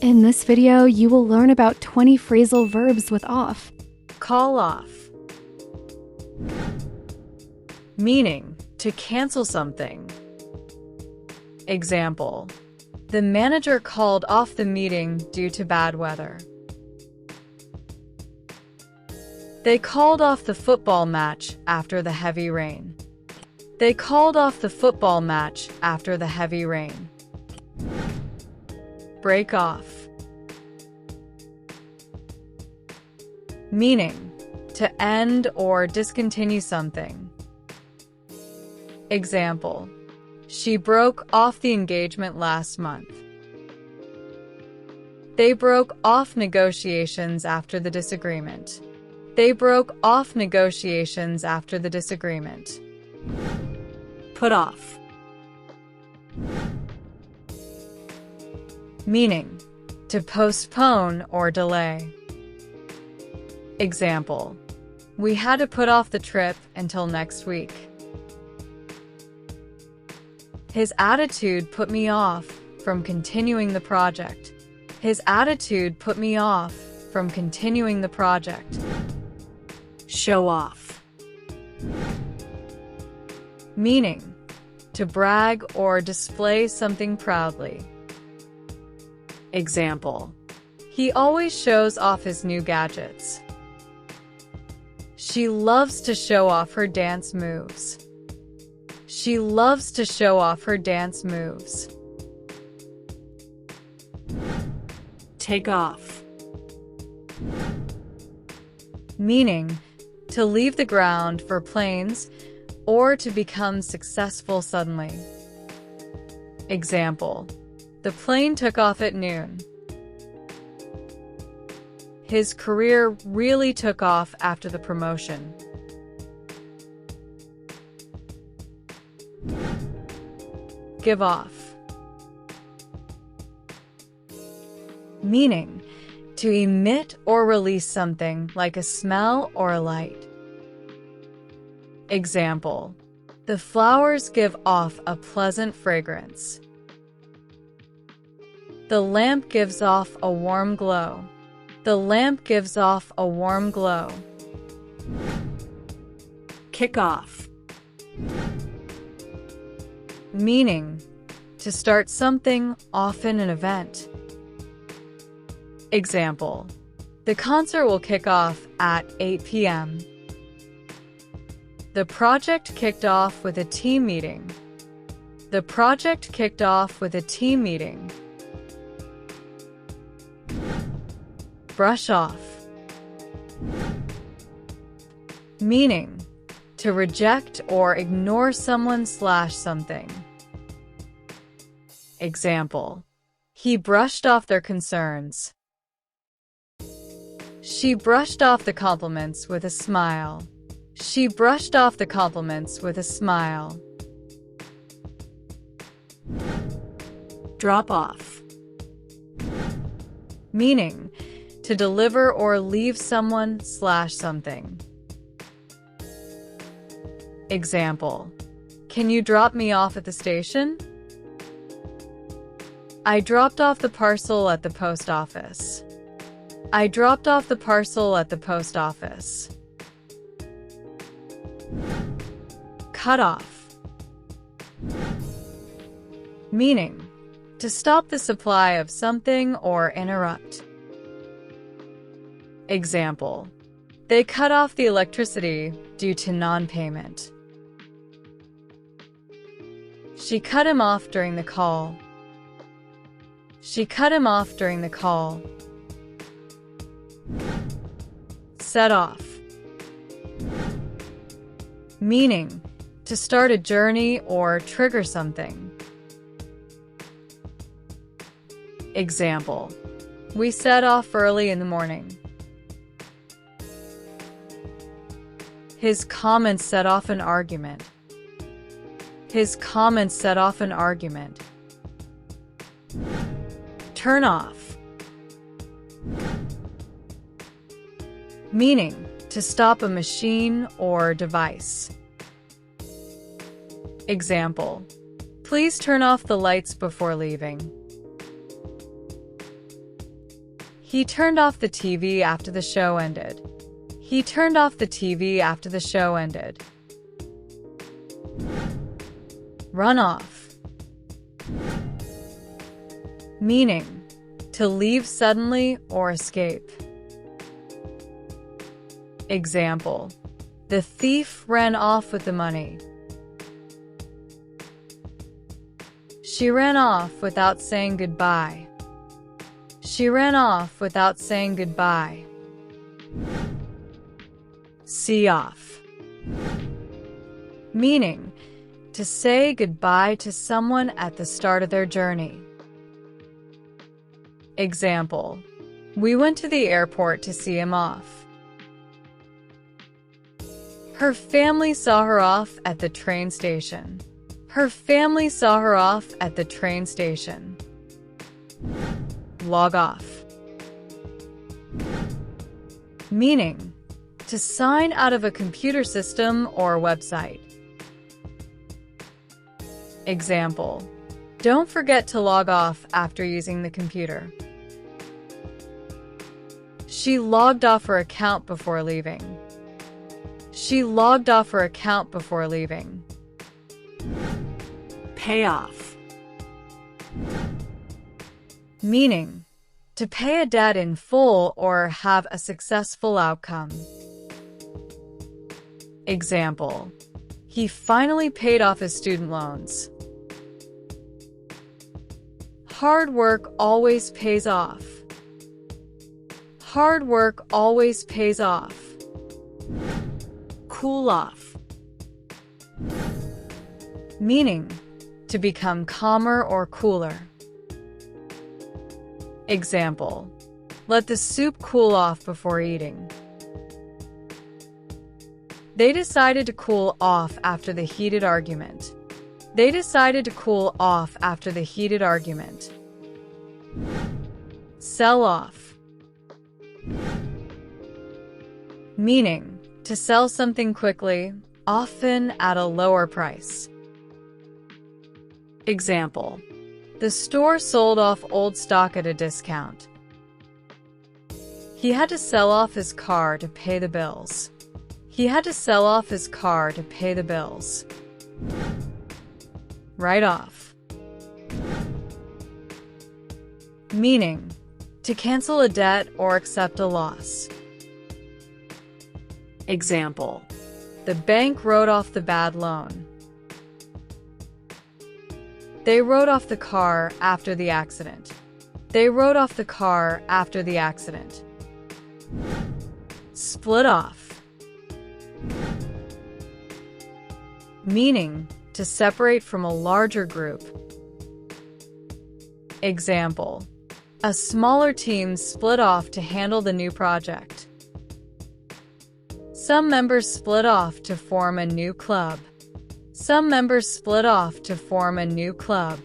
In this video, you will learn about 20 phrasal verbs with off. Call off. Meaning, to cancel something. Example: the manager called off the meeting due to bad weather. They called off the football match after the heavy rain. They called off the football match after the heavy rain. Break off. Meaning, to end or discontinue something. Example: she broke off the engagement last month. They broke off negotiations after the disagreement. They broke off negotiations after the disagreement. Put off. Meaning, to postpone or delay. Example: we had to put off the trip until next week. His attitude put me off from continuing the project. His attitude put me off from continuing the project. Show off. Meaning, to brag or display something proudly. Example: he always shows off his new gadgets. She loves to show off her dance moves. She loves to show off her dance moves. Take off. Meaning, to leave the ground for planes or to become successful suddenly. Example: the plane took off at noon. His career really took off after the promotion. Give off. Meaning, to emit or release something like a smell or a light. Example: the flowers give off a pleasant fragrance. The lamp gives off a warm glow. The lamp gives off a warm glow. Kick off. Meaning, to start something, often an event. Example: the concert will kick off at 8 p.m. The project kicked off with a team meeting. The project kicked off with a team meeting. Brush off. Meaning, to reject or ignore someone/something. Example: he brushed off their concerns. She brushed off the compliments with a smile. She brushed off the compliments with a smile. Drop off. Meaning, to deliver or leave someone/something. Example: can you drop me off at the station? I dropped off the parcel at the post office. I dropped off the parcel at the post office. Cut off. Meaning, to stop the supply of something or interrupt. Example: they cut off the electricity due to non-payment. She cut him off during the call. She cut him off during the call. Set off. Meaning, to start a journey or trigger something. Example: we set off early in the morning. His comments set off an argument. His comments set off an argument. Turn off. Meaning, to stop a machine or device. Example: please turn off the lights before leaving. He turned off the TV after the show ended. He turned off the TV after the show ended. Run off. Meaning, to leave suddenly or escape. Example, the thief ran off with the money. She ran off without saying goodbye. She ran off without saying goodbye. See off. Meaning, to say goodbye to someone at the start of their journey. Example, we went to the airport to see him off. Her family saw her off at the train station. Her family saw her off at the train station. Log off. Meaning, to sign out of a computer system or website. Example, don't forget to log off after using the computer. She logged off her account before leaving. She logged off her account before leaving. Pay off. Meaning, to pay a debt in full or have a successful outcome. Example, he finally paid off his student loans. Hard work always pays off. Hard work always pays off. Cool off. Meaning, to become calmer or cooler. Example, let the soup cool off before eating. They decided to cool off after the heated argument. They decided to cool off after the heated argument. Sell off. Meaning, to sell something quickly, often at a lower price. Example, the store sold off old stock at a discount. He had to sell off his car to pay the bills. He had to sell off his car to pay the bills. Write off. Meaning, to cancel a debt or accept a loss. Example, the bank wrote off the bad loan. They wrote off the car after the accident. They wrote off the car after the accident. Split off. Meaning, to separate from a larger group. Example, a smaller team split off to handle the new project. Some members split off to form a new club. Some members split off to form a new club.